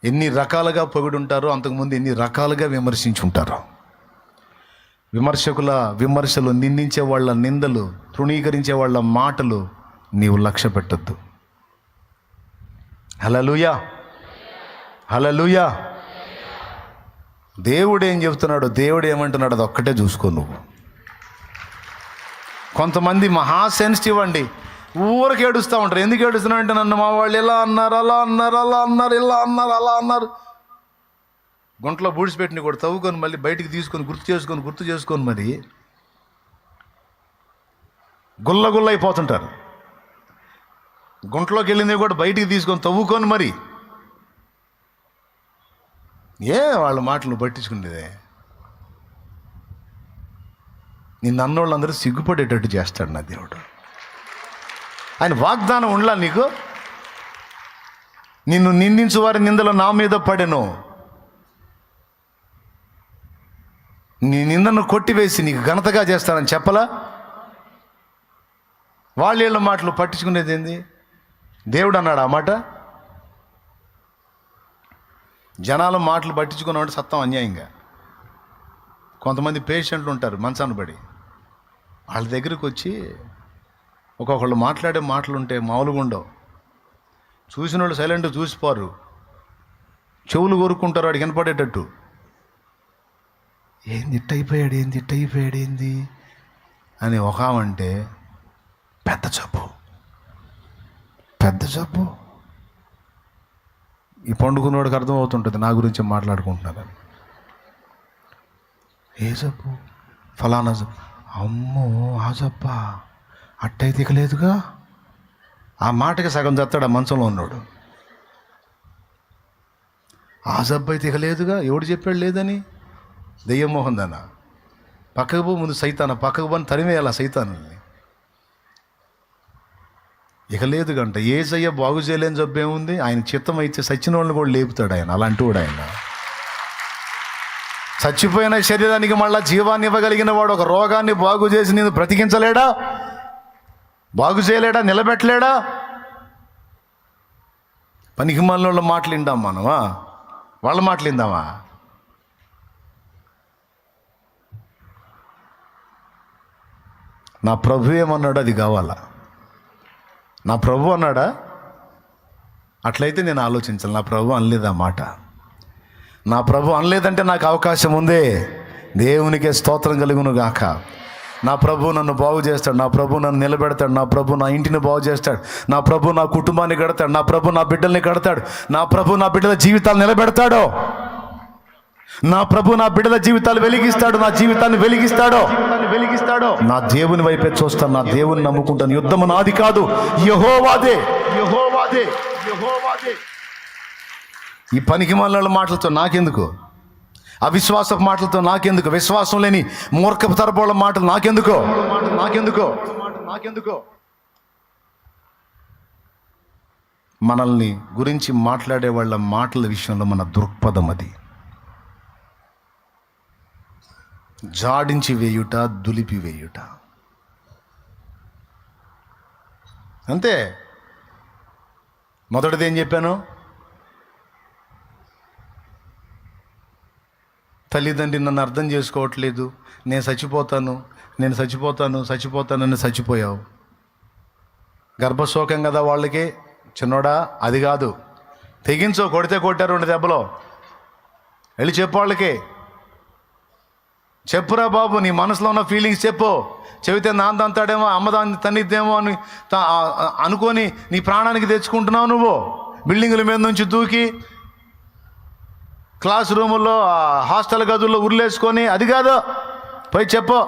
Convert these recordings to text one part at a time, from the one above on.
ఎన్ని రకాలుగా పొగిడుంటారో అంతకుముందు ఎన్ని రకాలుగా విమర్శించుంటారో. విమర్శకుల విమర్శలు, నిందించే వాళ్ళ నిందలు, తృణీకరించే వాళ్ళ మాటలు నీవు లక్ష్య పెట్టద్దు. హల్లెలూయా, హల్లెలూయా. దేవుడు ఏం చెబుతున్నాడో, దేవుడు ఏమంటున్నాడో అది ఒక్కటే చూసుకో నువ్వు. కొంతమంది మహా సెన్సిటివ్ అండి, ఊరికి ఏడుస్తూ ఉంటారు. ఎందుకు ఏడుస్తున్నా అంటే, నన్ను మా వాళ్ళు ఇలా అన్నారు, అలా అన్నారు, అలా అన్నారు, ఇలా అన్నారు, అలా అన్నారు. గుంటలో బూడిసిపెట్టిన కూడా తవ్వుకొని మళ్ళీ బయటికి తీసుకొని గుర్తు చేసుకొని మరి గుల్ల అయిపోతుంటారు. గుంటలోకి వెళ్ళింది కూడా బయటికి తీసుకొని తవ్వుకొని మరి వాళ్ళ మాటలు పట్టించుకునేదే. నిన్ను అన్నోళ్ళందరూ సిగ్గుపడేటట్టు చేస్తాడు నా దేవుడు. ఆయన వాగ్దానం ఉండలా నీకు? నిన్ను నిందించు వారి నిందలు నా మీద పడెను, నీ నిందను కొట్టివేసి నీకు ఘనతగా చేస్తానని చెప్పలా? వాళ్ళ మాటలు పట్టించుకునేది ఏంది? దేవుడు అన్నాడు ఆ మాట? జనాల మాటలు పట్టించుకున్నాడు సత్తం అన్యాయంగా. కొంతమంది పేషెంట్లు ఉంటారు మంచాన్ని పడి, వాళ్ళ దగ్గరికి వచ్చి ఒక్కొక్కళ్ళు మాట్లాడే మాటలు ఉంటే మామూలుగా ఉండవు. చూసిన వాళ్ళు సైలెంట్ చూసిపోరు, చెవులు కోరుకుంటారు వాడికి వినపడేటట్టు. ఏంది ఇట్టయిపోయాడు ఏంది అని ఒక అంటే పెద్ద జబ్బు. ఈ పండుకున్నవాడికి అర్థమవుతుంటుంది నా గురించి మాట్లాడుకుంటున్నారని. ఏ జబ్బు? ఫలానా జబ్బు. అమ్మో ఆ జబ్బా, అట్టయితే ఇక లేదుగా. ఆ మాటకి సగం చస్తాడు ఆ మంచంలో ఉన్నాడు. ఆ జబ్బు అయితే ఇక లేదుగా, ఎవడు చెప్పాడు లేదని? దెయ్యం మోహన్ దాన పక్కకు పో, ముందు సైతాన పక్కకు పోని తరిమేయాలి ఆ సైతాన్ని. ఇక లేదు గంట ఏసయ్య బాగు చేయలేని జబ్బు ఏముంది? ఆయన చిత్తం అయితే సచ్చిన వాళ్ళని కూడా లేపుతాడు ఆయన. అలాంటి వాడు ఆయన. చచ్చిపోయిన శరీరానికి మళ్ళా జీవాన్ని ఇవ్వగలిగిన వాడు ఒక రోగాన్ని బాగు చేసి నేను బ్రతికించలేడా? బాగు చేయలేడా? నిలబెట్టలేడా? పనికిమాలిన వాళ్ళ మాటలు విందాం మనమా? వాళ్ళ మాటలు విందామా? నా ప్రభు ఏమన్నాడు అది కావాలా? నా ప్రభు అన్నాడా? అట్లయితే నేను ఆలోచించాలి. నా ప్రభు అనలేదు ఆ మాట. నా ప్రభు అనలేదంటే నాకు అవకాశం ఉందే. దేవునికే స్తోత్రం కలుగును గాక. నా ప్రభు నన్ను బాగు చేస్తాడు, నా ప్రభు నన్ను నిలబెడతాడు, నా ప్రభు నా ఇంటిని బాగు చేస్తాడు, నా ప్రభు నా కుటుంబాన్ని కడతాడు, నా ప్రభు నా బిడ్డల్ని కడతాడు, నా ప్రభు నా బిడ్డల జీవితాలు నిలబెడతాడు, నా ప్రభు నా బిడ్డల జీవితాలు వెలిగిస్తాడు, నా జీవితాన్ని వెలిగిస్తాడు. నా దేవుని వైపే చూస్తాను, నా దేవుని నమ్ముకుంటాను. యుద్ధము నాది కాదు, యెహోవాదే. ఈ పనికిమాలిన మాటలతో నాకెందుకు? అవిశ్వాసపు మాటలతో నాకెందుకు? విశ్వాసం లేని మూర్ఖపు తరపుల మాటలు నాకెందుకో? మనల్ని గురించి మాట్లాడే వాళ్ళ మాటల విషయంలో మన దృక్పథం అది. జాడించి వేయుట, దులిపి వేయుట, అంతే. మొదటిది ఏం చెప్పాను? తల్లిదండ్రి నన్ను అర్థం చేసుకోవట్లేదు, నేను చచ్చిపోతానని చచ్చిపోయావు. గర్భశోకం కదా వాళ్ళకి. చిన్నోడా అది కాదు, తెగించో. కొడితే కొట్టారు 2 దెబ్బలో. వెళ్ళి చెప్పు వాళ్ళకి, చెప్పురా బాబు, నీ మనసులో ఉన్న ఫీలింగ్స్ చెప్పు. చెబితే నాన్న అంతాడేమో, అమ్మ దాన్ని తన్నిద్దేమో అని అనుకొని నీ ప్రాణానికి తెచ్చుకుంటున్నావు. నువ్వు బిల్డింగుల మీద నుంచి దూకి క్లాస్ రూముల్లో, హాస్టల్ గదుల్లో ఉర్లేసుకొని అది కాదు. పోయి చెప్పు.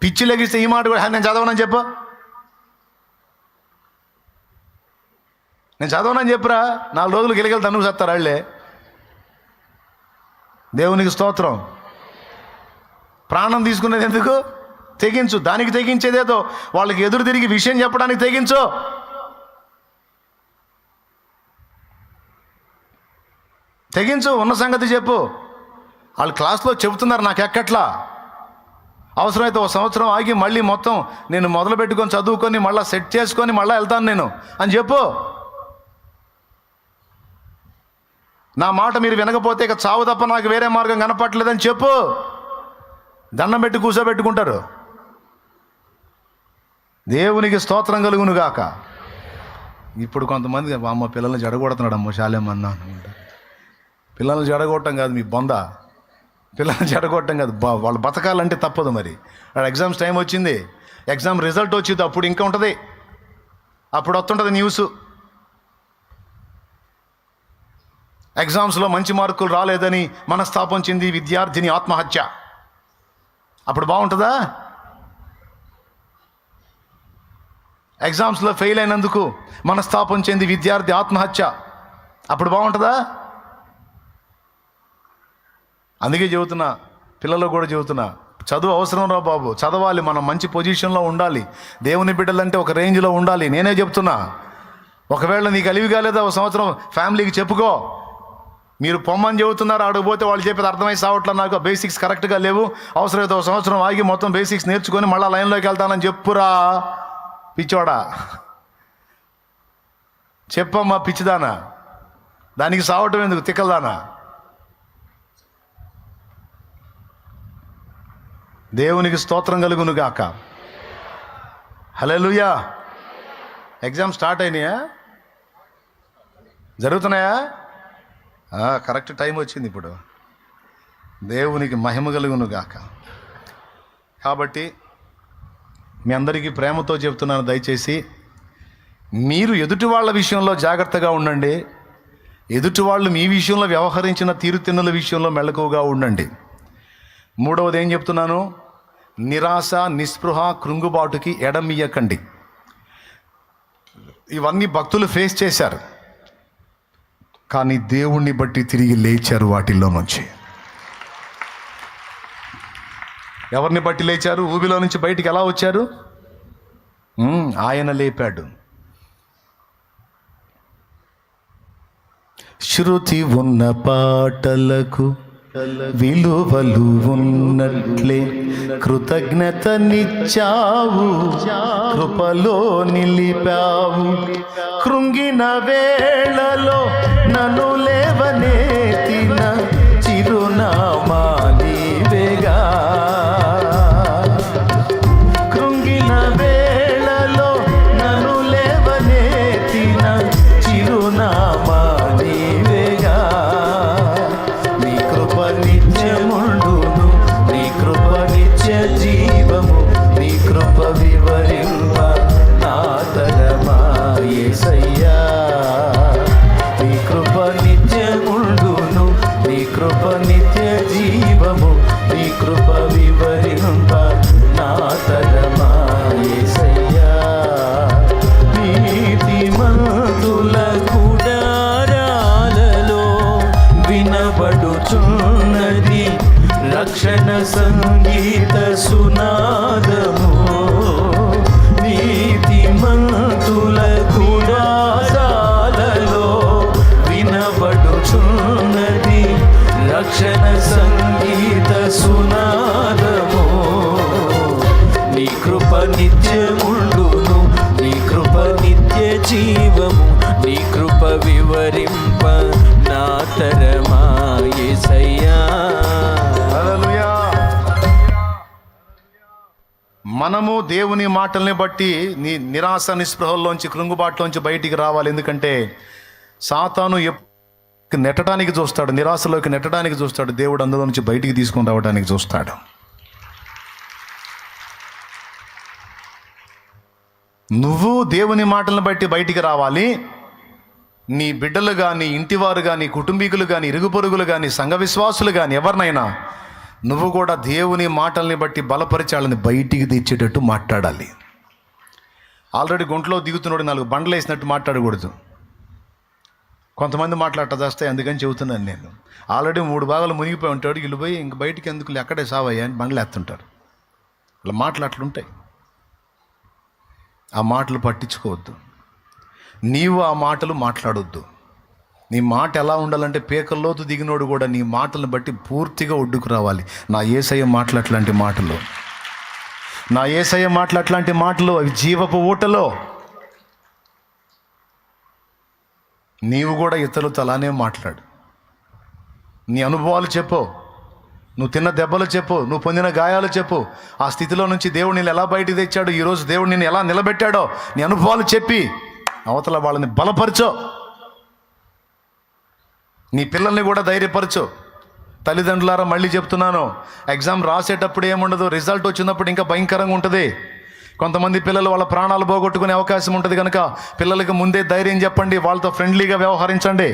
పిచ్చి లెగిస్తే ఈ మాట కూడా, నేను చదవనని చెప్పు. నేను చదవనని చెప్పురా. 4 రోజులు గిలగెళ్తా, నువ్వు చస్తారు వాళ్ళే. దేవునికి స్తోత్రం. ప్రాణం తీసుకునేది ఎందుకు? తెగించు. దానికి తెగించేదేదో వాళ్ళకి ఎదురు తిరిగి విషయం చెప్పడానికి తెగించు. ఉన్న సంగతి చెప్పు. వాళ్ళు క్లాస్లో చెబుతున్నారు, నాకు ఎక్కట్లా. అవసరమైతే 1 సంవత్సరం ఆగి మళ్ళీ మొత్తం నేను మొదలు పెట్టుకొని చదువుకొని మళ్ళీ సెట్ చేసుకొని మళ్ళీ వెళ్తాను నేను అని చెప్పు. నా మాట మీరు వినకపోతే ఇక చావు తప్ప నాకు వేరే మార్గం కనపట్లేదని చెప్పు. దండం పెట్టి కూర్చోబెట్టుకుంటారు. దేవునికి స్తోత్రం కలుగును గాక. ఇప్పుడు కొంతమంది అమ్మ పిల్లల్ని జడగొడుతున్నాడు, అమ్మ శాలేమన్నా అనుకుంటారు. పిల్లల్ని జడగొట్టడం కాదు మీ బొంద, పిల్లల్ని జడగొట్టడం కాదు. వాళ్ళు బతకాలంటే తప్పదు. మరి ఎగ్జామ్స్ టైం వచ్చింది, ఎగ్జామ్ రిజల్ట్ వచ్చింది, అప్పుడు ఇంకా ఉంటుంది, అప్పుడు వస్తుంటుంది న్యూస్. ఎగ్జామ్స్లో మంచి మార్కులు రాలేదని మనస్తాపం చెంది విద్యార్థిని ఆత్మహత్య, అప్పుడు బాగుంటుందా? ఎగ్జామ్స్లో ఫెయిల్ అయినందుకు మనస్తాపం చెంది విద్యార్థి ఆత్మహత్య, అప్పుడు బాగుంటుందా? అందుకే చెబుతున్నా, పిల్లలు కూడా చెబుతున్నా, చదువు అవసరం రా బాబు, చదవాలి, మనం మంచి పొజిషన్లో ఉండాలి, దేవుని బిడ్డలంటే ఒక రేంజ్లో ఉండాలి. నేనే చెప్తున్నా, ఒకవేళ నీకు అలివి కాలేదా ఒక సంవత్సరం ఫ్యామిలీకి చెప్పుకో. మీరు పొమ్మని చెబుతున్నారు, ఆడకపోతే వాళ్ళు చెప్పేది అర్థమై సావట్లా, నాకు బేసిక్స్ కరెక్ట్గా లేవు, అవసరమైతే ఒక సంవత్సరం ఆగి మొత్తం బేసిక్స్ నేర్చుకొని మళ్ళీ లైన్లోకి వెళ్తానని చెప్పురా పిచ్చోడా. చెప్పమ్మా పిచ్చిదానా, దానికి సావటం ఎందుకు తిక్కలదానా? దేవునికి స్తోత్రం కలుగును గాక. హల్లెలూయా. ఎగ్జామ్ స్టార్ట్ అయినాయా? జరుగుతున్నాయా? కరెక్ట్ టైం వచ్చింది ఇప్పుడు. దేవునికి మహిమ కలుగును గాక. కాబట్టి మీ అందరికీ ప్రేమతో చెప్తున్నాను, దయచేసి మీరు ఎదుటి వాళ్ళ విషయంలో జాగ్రత్తగా ఉండండి. ఎదుటి వాళ్ళు మీ విషయంలో వ్యవహరించిన తీరుతెన్నుల విషయంలో మెళకువగా ఉండండి. మూడవది ఏం చెప్తున్నాను? నిరాశ, నిస్పృహ, కృంగుబాటుకి ఎడమియ్యకండి. ఇవన్నీ భక్తులు ఫేస్ చేశారు, కానీ దేవుణ్ణి బట్టి తిరిగి లేచారు వాటిల్లో నుంచి. ఎవరిని బట్టి లేచారు? ఊబిలో నుంచి బయటికి ఎలా వచ్చారు? ఆయన లేపాడు. శృతి ఉన్న పాటలకు విలువలు ఉన్నట్లే కృతజ్ఞతనిచ్చావు, కృపలో నిలిపావు. కృంగిన వేళలో నన్ను లేవనెత్తిన చిరునామా నీవేగా. కృంగిన వేళలో నన్ను లేవనెత్తిన చిరునామా నీవేగా. నీ కృప నిత్యముండును, నీ కృప నిత్య జీవము, నీ కృప వివరింప నా తరమా యేసయ్యా. నీ కృప నిత్యముండును, నీ కృప నిత్య జీవము, నీ కృప వివరింప నా తరమా యేసయ్యా. నీతిమంతుల గుడారాలలో వినబడుచున్నది రక్షణ సంగీత సునాదము. నీతిమంతుల గుడారాలలో వినబడుచున్నది రక్షణ సంగీత సునాదము. నీ కృప నిత్యముండును, నీ కృప నిత్య జీవము, నీ కృప వివరింప నా తరమా యేసయ్యా. హల్లెలూయా. మనము దేవుని మాటల్ని బట్టి నిరాశ నిస్పృహల్లోంచి, కృంగుబాటులోంచి బయటికి రావాలి. ఎందుకంటే సాతాను నెట్టడానికి చూస్తాడు, నిరాశలోకి నెట్టడానికి చూస్తాడు. దేవుడు అందులో నుంచి బయటికి తీసుకొని రావడానికి చూస్తాడు. నువ్వు దేవుని మాటలను బట్టి బయటికి రావాలి. నీ బిడ్డలు కానీ, ఇంటివారు కానీ, కుటుంబీకులు కానీ, ఇరుగు పొరుగులు కానీ, సంఘ విశ్వాసులు కానీ, ఎవరినైనా నువ్వు కూడా దేవుని మాటల్ని బట్టి బలపరిచాలని బయటికి తెచ్చేటట్టు మాట్లాడాలి. ఆల్రెడీ గుంట్లో దిగుతున్నాడు, 4 బండలు వేసినట్టు మాట్లాడకూడదు. కొంతమంది మాట్లాడట చేస్తాయి, అందుకని చెబుతున్నాను నేను. ఆల్రెడీ 3 భాగాలు మునిగిపోయి ఉంటాడు, వీళ్ళు పోయి ఇంక బయటికి ఎందుకు ఎక్కడే సావయ్యా అని బండలు ఎత్తుంటారు. అలా మాటలు అట్లుంటాయి. ఆ మాటలు పట్టించుకోవద్దు. నీవు ఆ మాటలు మాట్లాడొద్దు. నీ మాట ఎలా ఉండాలంటే పేకల్లోతు దిగినోడు కూడా నీ మాటలను బట్టి పూర్తిగా ఒడ్డుకు రావాలి. నా యేసయ్య మాటలు అట్లాంటి మాటలు, నా యేసయ్య మాటలు అట్లాంటి మాటలు, అవి జీవపు ఊటలో. నీవు కూడా ఇతరులతో అలానే మాట్లాడు. నీ అనుభవాలు చెప్పు, నువ్వు తిన్న దెబ్బలు చెప్పు, నువ్వు పొందిన గాయాలు చెప్పు. ఆ స్థితిలో నుంచి దేవుడు నిన్ను ఎలా బయటికి తెచ్చాడు, ఈరోజు దేవుడు నిన్ను ఎలా నిలబెట్టాడో నీ అనుభవాలు చెప్పి అవతల వాళ్ళని బలపరచో. నీ పిల్లల్ని కూడా ధైర్యపరచు. తల్లిదండ్రులారా మళ్ళీ చెప్తున్నాను, ఎగ్జామ్ రాసేటప్పుడు ఏముండదు, రిజల్ట్ వచ్చినప్పుడు ఇంకా భయంకరంగా ఉంటుంది. కొంతమంది పిల్లలు వాళ్ళ ప్రాణాలు పోగొట్టుకునే అవకాశం ఉంటుంది కనుక పిల్లలకి ముందే ధైర్యం చెప్పండి, వాళ్ళతో ఫ్రెండ్లీగా వ్యవహరించండి.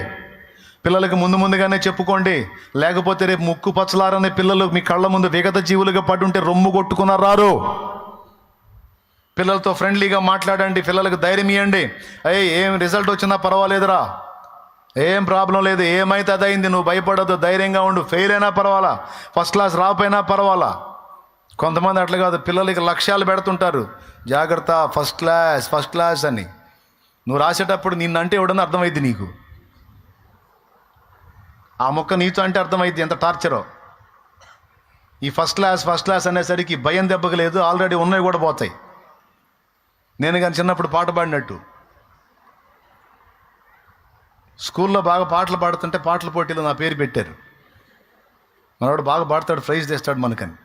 పిల్లలకి ముందుగానే చెప్పుకోండి. లేకపోతే రేపు ముక్కు పచ్చలారనే పిల్లలు మీ కళ్ళ ముందు విగత జీవులుగా పడుంటే రొమ్ము కొట్టుకున్నారు. పిల్లలతో ఫ్రెండ్లీగా మాట్లాడండి, పిల్లలకు ధైర్యం ఇవ్వండి. ఏం రిజల్ట్ వచ్చినా పర్వాలేదురా, ఏం ప్రాబ్లం లేదు, ఏమైతే అదైంది, నువ్వు భయపడద్దు, ధైర్యంగా ఉండు. ఫెయిల్ అయినా పర్వాలా, ఫస్ట్ క్లాస్ రాకపోయినా పర్వాలా. కొంతమంది అట్లా కాదు, పిల్లలకి లక్ష్యాలు పెడుతుంటారు, జాగ్రత్త ఫస్ట్ క్లాస్ అని. నువ్వు రాసేటప్పుడు నిన్నంటే ఎవడన్నా అర్థమైంది నీకు, ఆ మొక్క నీతో అంటే అర్థమైంది ఎంత టార్చరో. ఈ ఫస్ట్ క్లాస్ అనేసరికి భయం దెబ్బకు లేదు, ఆల్రెడీ ఉన్నవి కూడా పోతాయి. నేను కానీ చిన్నప్పుడు పాట పాడినట్టు స్కూల్లో బాగా పాటలు పాడుతుంటే పాటల పోటీలో నా పేరు పెట్టారు. మనవాడు బాగా పాడతాడు, ప్రైజ్ తెస్తాడు మనకని.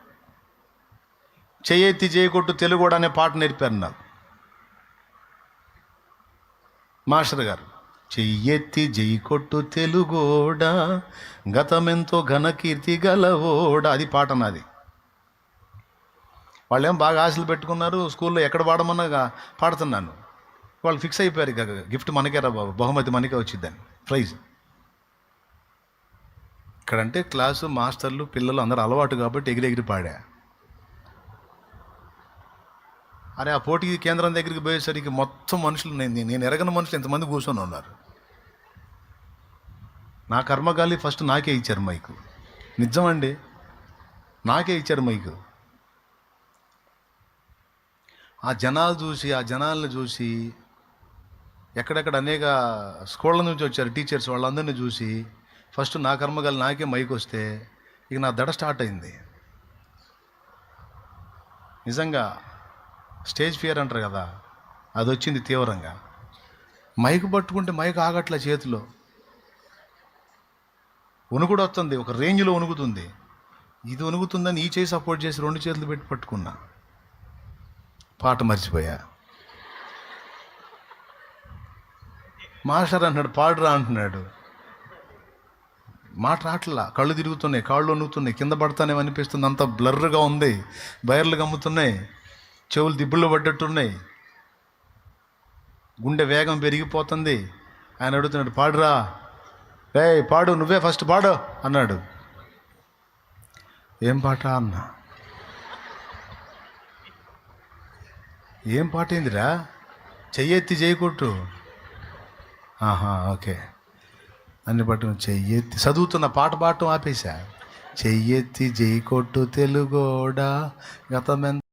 చెయ్యెత్తి చేయకొట్టు తెలుగోడ అనే పాట నేర్పారు నాకు మాస్టర్ గారు. చెయ్యెత్తి జైకొట్టు తెలుగోడ, గతమెంతో ఘనకీర్తి గలవోడ, అది పాట నాది. వాళ్ళేం బాగా ఆశలు పెట్టుకున్నారు, స్కూల్లో ఎక్కడ పాడమన్నా పాడుతున్నాను. వాళ్ళు ఫిక్స్ అయిపోయారు, ఇక గిఫ్ట్ మనకే రా బాబు, బహుమతి మనకే వచ్చిద్దని, ప్రైజ్. ఇక్కడంటే క్లాసు మాస్టర్లు పిల్లలు అందరూ అలవాటు కాబట్టి ఎగిరెగిరి పాడా. అరే ఆ పోటీ కేంద్రం దగ్గరికి పోయేసరికి మొత్తం మనుషులు, నేను ఎరగని మనుషులు ఎంతమంది కూర్చొని ఉన్నారు. నా కర్మగాలి ఫస్ట్ నాకే ఇచ్చారు మైకు, నిజమండి, నాకే ఇచ్చారు మైకు. ఆ జనాలను చూసి ఎక్కడెక్కడ అనేక స్కూళ్ళ నుంచి వచ్చారు టీచర్స్, వాళ్ళందరినీ చూసి ఫస్ట్ నా కర్మగాలి నాకే మైక్ వస్తే ఇక నా దడ స్టార్ట్ అయింది. నిజంగా స్టేజ్ ఫియర్ అంటారు కదా, అది వచ్చింది తీవ్రంగా. మైక్ పట్టుకుంటే మైక్ ఆగట్లే చేతిలో, వణుకుడు వస్తుంది, ఒక రేంజ్లో వణుకుతుంది. ఇది వణుకుతుందని ఈ చేయి సపోర్ట్ చేసి 2 చేతులు పెట్టి పట్టుకున్నా, పాట మర్చిపోయా. మాస్టర్ అంటున్నాడు పాడురా అంటున్నాడు, మాట రాట్లా, కళ్ళు తిరుగుతున్నాయి, కాళ్ళు వణుకుతున్నాయి, కింద పడతానేమో అనిపిస్తుంది, అంత బ్లర్గా ఉంది, బయర్లు గమ్ముతున్నాయి, చెవులు దిబ్బుల్లో పడ్డట్టున్నాయి, గుండె వేగం పెరిగిపోతుంది. ఆయన అడుగుతున్నాడు పాడురా, పాడు, నువ్వే ఫస్ట్ పాడు అన్నాడు. ఏం పాట అన్నా, ఏం పాట ఏందిరా, చెయ్యెత్తి చేయకొట్టు, ఓకే అన్ని పట్టు, చెయ్యెత్తి చదువుతున్న పాట పాడటం ఆపేశా. చెయ్యెత్తి జై కొట్టు తెలుగోడా, గతమెంత